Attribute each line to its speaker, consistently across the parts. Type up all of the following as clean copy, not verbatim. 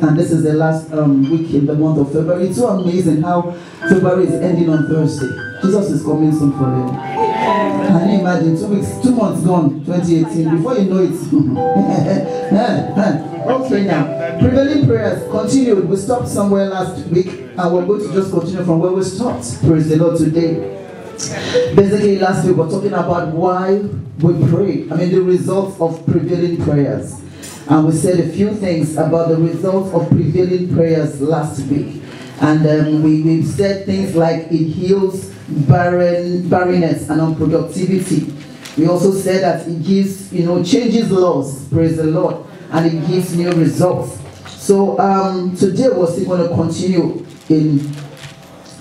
Speaker 1: and this is the last week in the month of February. It's so amazing how February is ending on Thursday. Jesus is coming soon for you. Can you imagine? 2 weeks, 2 months gone, 2018. Before you know it. Okay, now. Prevailing prayers continued. We stopped somewhere last week, and we're going to just continue from where we stopped. Praise the Lord today. Basically, last week we were talking about why we pray. The results of prevailing prayers. And we said a few things about the results of prevailing prayers last week. And we said things like it heals barrenness and unproductivity. We also said that it gives, changes laws, praise the Lord, and it gives new results. So today we're still going to continue in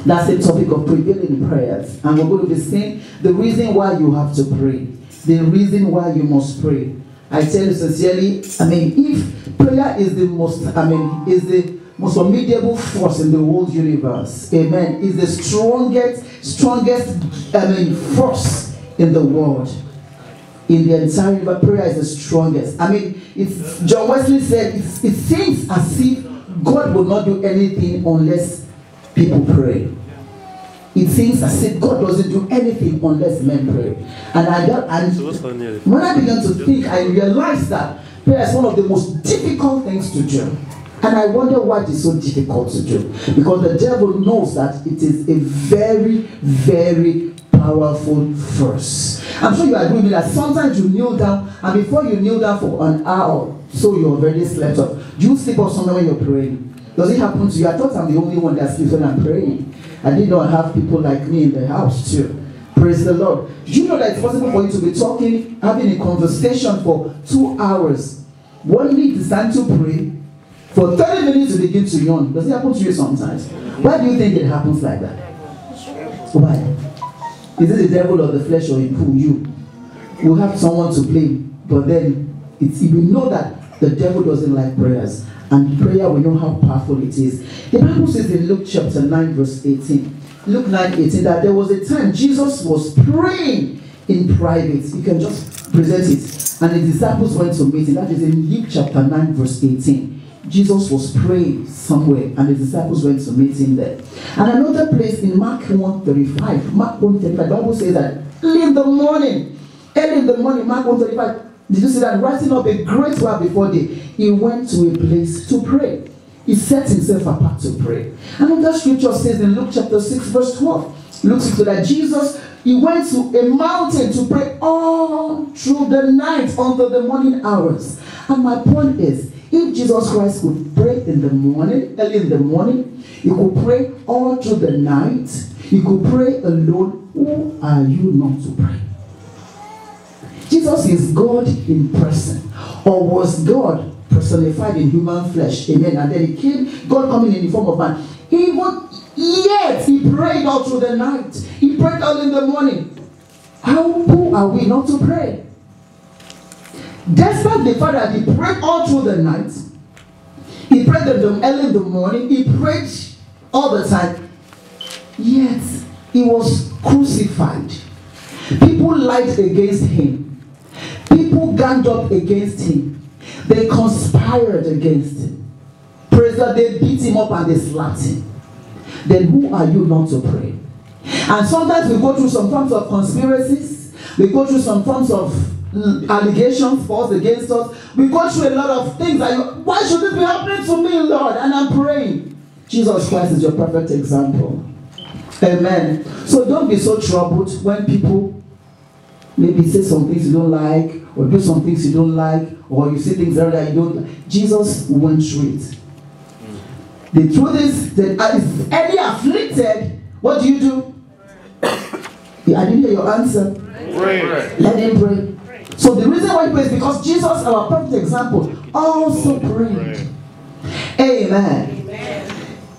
Speaker 1: that same topic of prevailing prayers. And we're going to be saying the reason why you have to pray, the reason why you must pray. I tell you sincerely, if prayer is the most, is the most formidable force in the whole universe, amen, is the strongest, force in the world. In the entire universe, prayer is the strongest. It's John Wesley said, it seems as if God will not do anything unless people pray. It seems as if God doesn't do anything unless men pray. And when I began to think, I realized that prayer is one of the most difficult things to do. And I wonder why it is so difficult to do. Because the devil knows that it is a very, very powerful verse. I'm sure you agree with me that sometimes you kneel down, and before you kneel down for an hour, so you already slept off. Do you sleep off somewhere when you're praying? Does it happen to you? I thought I'm the only one that sleeps when I'm praying. I did not have people like me in the house too. Praise the Lord. Do you know that it's possible for you to be talking, having a conversation for 2 hours? One need is time to pray. For 30 minutes to begin to yawn. Does it happen to you sometimes? Why do you think it happens like that? Why? Is it the devil or the flesh or you? We'll have someone to blame. But then, we know that the devil doesn't like prayers. And prayer, we know how powerful it is. The Bible says in Luke chapter 9 verse 18. Luke 9:18, that there was a time Jesus was praying in private. You can just present it. And the disciples went to meet him. That is in Luke chapter 9 verse 18. Jesus was praying somewhere, and the disciples went to meet him there. And another place in Mark 1:35. Mark 1:35, the Bible says that early in the morning, Mark 1:35, did you see that? Rising up a great while before day, he went to a place to pray. He set himself apart to pray. Another scripture says in Luke chapter 6 verse 12, Luke 6, that Jesus, he went to a mountain to pray all through the night until the morning hours. And my point is, if Jesus Christ could pray in the morning, early in the morning, he could pray all through the night, he could pray alone, who are you not to pray? Jesus is God in person, or was God personified in human flesh, amen, and then he came, God coming in the form of man. Yet he prayed all through the night, he prayed early in the morning. Who are we not to pray? Despite the fact that he prayed all through the night, he prayed early in the morning, he prayed all the time, yet he was crucified. People lied against him. People ganged up against him. They conspired against him. Praise God, they beat him up and they slapped him. Then who are you not to pray? And sometimes we go through some forms of conspiracies. We go through some forms of allegations false against us. We go through a lot of things. Why should this be happening to me, Lord? And I'm praying. Jesus Christ is your perfect example. Amen. So don't be so troubled when people maybe say some things you don't like, or do some things you don't like, or you see things that you don't like. Jesus went through it. The truth is that is any afflicted, what do? I didn't hear your answer.
Speaker 2: Pray.
Speaker 1: Let him pray. So the reason why he prays is because Jesus, our perfect example, also prayed. Amen.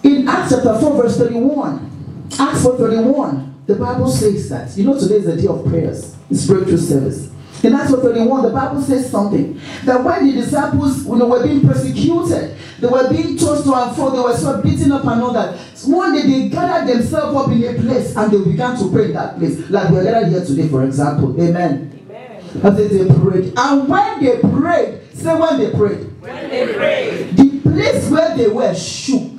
Speaker 1: In Acts chapter 4 verse 31, Acts 4:31, the Bible says that, today is the day of prayers. It's breakthrough service. In Acts 4:31, the Bible says something. That when the disciples were being persecuted, they were being tossed to and fro, they were so beaten up and all that. So one day they gathered themselves up in a place and they began to pray in that place. Like we're gathered here today, for example. Amen. And they prayed. And when they prayed, say when they prayed.
Speaker 2: When they prayed.
Speaker 1: The place where they were shook,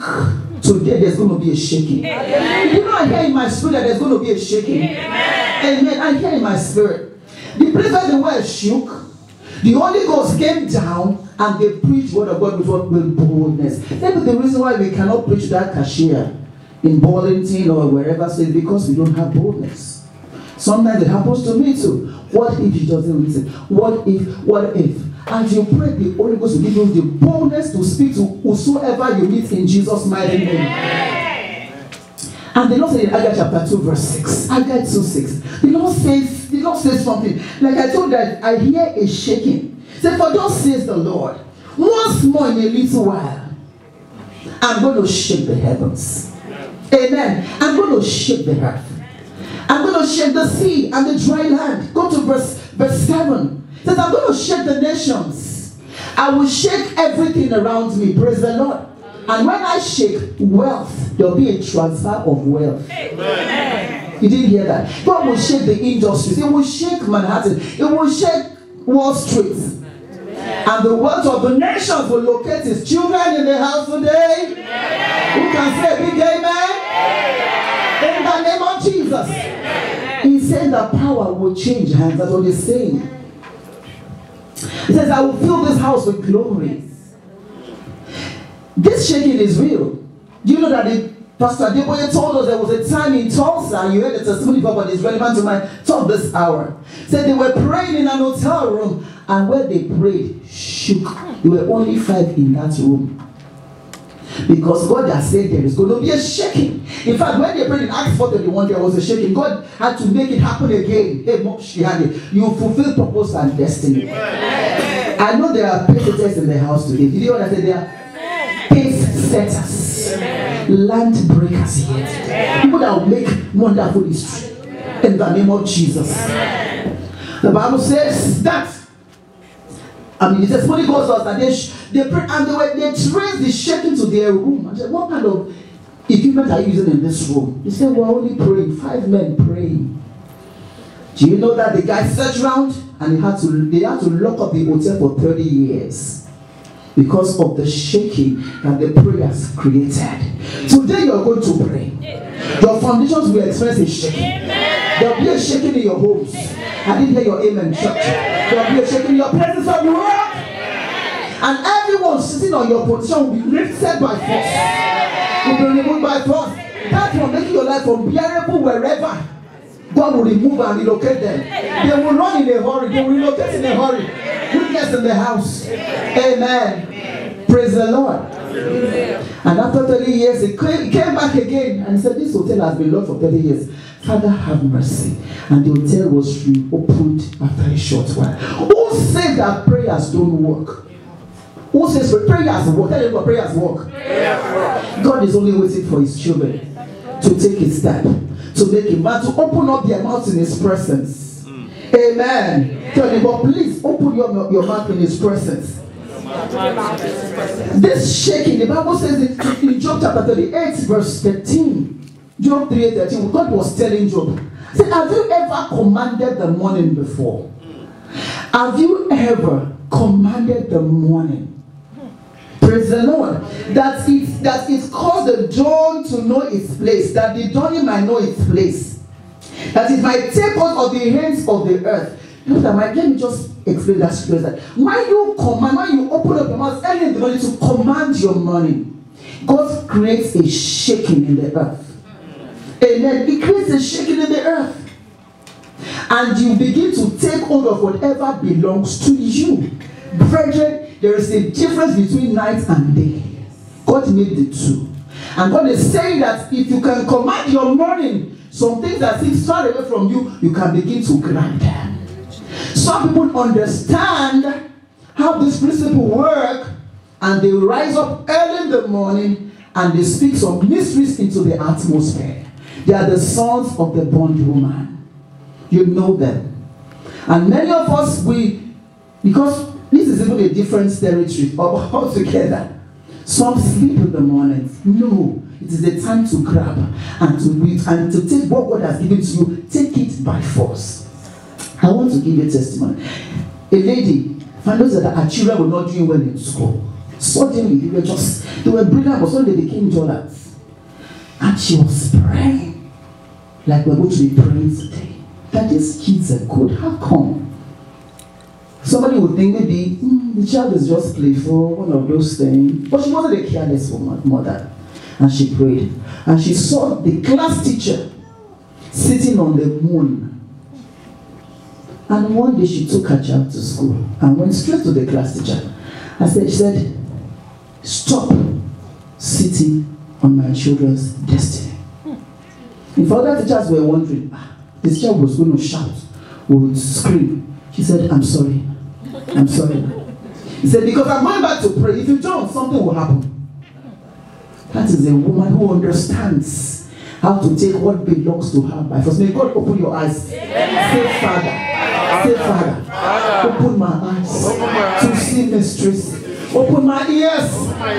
Speaker 1: today there's going to be a shaking. You know, I hear in my spirit that there's going to be a shaking. Amen. I hear in my spirit. The place where they were shook, the Holy Ghost came down and they preached word of God with boldness. Maybe the reason why we cannot preach that cashier in Burlington or wherever is because we don't have boldness. Sometimes it happens to me too. What if he doesn't listen? What if? And you pray, the Holy Ghost will give you the boldness to speak to whosoever you meet in Jesus' mighty name. And the Lord said in Haggai chapter 2 verse 6, Haggai 2:6, the Lord says something. Like I told that I hear a shaking. Say, for thus says the Lord, once more in a little while, I'm going to shake the heavens. Amen. I'm going to shake the earth. I'm going to shake the sea and the dry land. Go to verse 7. It says, I'm going to shake the nations. I will shake everything around me. Praise the Lord. And when I shake wealth, there will be a transfer of wealth. Amen. You didn't hear that? God will shake the industries. It will shake Manhattan. It will shake Wall Street. And the wealth of the nations will locate his children in the house today. Who can say a big amen? In the name of Jesus. He said the power will change hands. That's what he's saying. He says, I will fill this house with glory. This shaking is real. Do you know that Pastor Adeboye told us there was a time in Tulsa, you heard the testimony before, but it's relevant to my talk this hour. Said they were praying in an hotel room, and when they prayed, shook. There were only 5 in that room. Because God has said there is going to be a shaking. In fact, when they prayed in Acts 4:31, there was a shaking. God had to make it happen again. Hey, you fulfill purpose and destiny. I know there are pace in the house today. Did you know what I said? There are pace setters, land breakers here. People that will make wonderful history. In the name of Jesus. The Bible says that. The testimony goes us that they pray and they traced the shaking to their room. I said, what kind of equipment are you using in this room? They said, we're only praying, 5 men praying. Do you know that the guy searched around and they had to lock up the hotel for 30 years because of the shaking that the prayers created. Today you're going to pray. Your foundations will experience a shaking. There will be a shaking in your homes. I didn't hear your amen, church. There will be a shaking in your presence of work. And everyone sitting on your position will be lifted by force. Will be removed by force. That will make your life unbearable wherever. God will remove and relocate them. They will run in a hurry. They will relocate in a hurry. Witness in the house. Amen. Praise the Lord. And after 30 years, he came back again and said, this hotel has been locked for 30 years. Father, have mercy. And the hotel was reopened after a short while. Who said that prayers don't work? Who says prayers work? Tell them what prayers work. God is only waiting for his children to take his step, to make him man, to open up their mouths in his presence. Amen. Tell them, but please open your mouth in his presence. This shaking, the Bible says in Job chapter 38, verse 13. Job 3:13, God was telling Job, he said, have you ever commanded the morning before? Have you ever commanded the morning? Praise the Lord. That it caused the dawn to know its place, that the dawning might know its place, that it might take hold of the hands of the earth. Let me just explain that scripture. When you open up your mouth early in the morning to command your morning, God creates a shaking in the earth. Amen. He creates a shaking in the earth. And you begin to take hold of whatever belongs to you. Brethren, there is a difference between night and day. God made the two. And God is saying that if you can command your morning, some things that seem far away from you, you can begin to grab them. Some people understand how this principle works, and they rise up early in the morning and they speak some mysteries into the atmosphere. They are the sons of the bondwoman. You know them. And many of us, because this is even a different territory altogether. Some sleep in the morning. No, it is the time to grab and to read and to take what God has given to you. Take it by force. I want to give you a testimony. A lady found out that her children were not doing well in school. Suddenly, they were brilliant, but suddenly they became dullets. And she was praying, like we're going to be praying today, that these kids are good. How come? Somebody would think maybe the child is just playful, one of those things. But she wasn't a careless mother. And she prayed. And she saw the class teacher sitting on the moon. And one day she took her child to school and went straight to the class teacher. She said, stop sitting on my children's destiny. If other teachers were wondering, this child was going to shout, would scream. She said, I'm sorry. I'm sorry. He said, because I'm going back to pray. If you don't, something will happen. That is a woman who understands how to take what belongs to her by force. May God open your eyes. Say, Father. Say, Father, open my eyes to see mysteries. Open my ears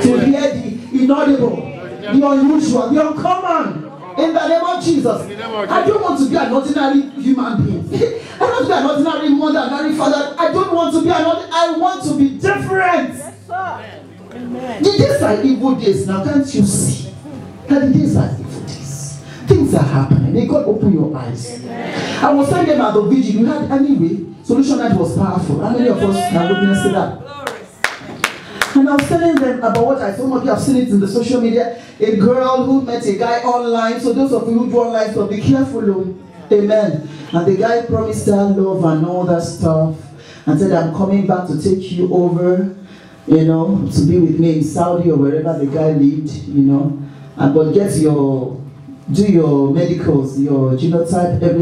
Speaker 1: to hear the inaudible, the unusual, the uncommon. In the name of Jesus. I don't want to be an ordinary human being. I don't want to be an ordinary mother, an ordinary father. I don't want to be an ordinary. I want to be different. Yes, sir. Amen. The days are evil days now. Can't you see that the days are evil days? Things are happening. May God open your eyes. Amen. I was telling them at the vigil. You had anyway. Solution Night was powerful. How many of us have witnessed that? And I was telling them about what I some of you have seen it in the social media. A girl who met a guy online. So those of you who do online, so be careful. Amen. And the guy promised her love and all that stuff. And said, I'm coming back to take you over, you know, to be with me in Saudi or wherever the guy lived, you know. And but do your medicals, your genotype, everything.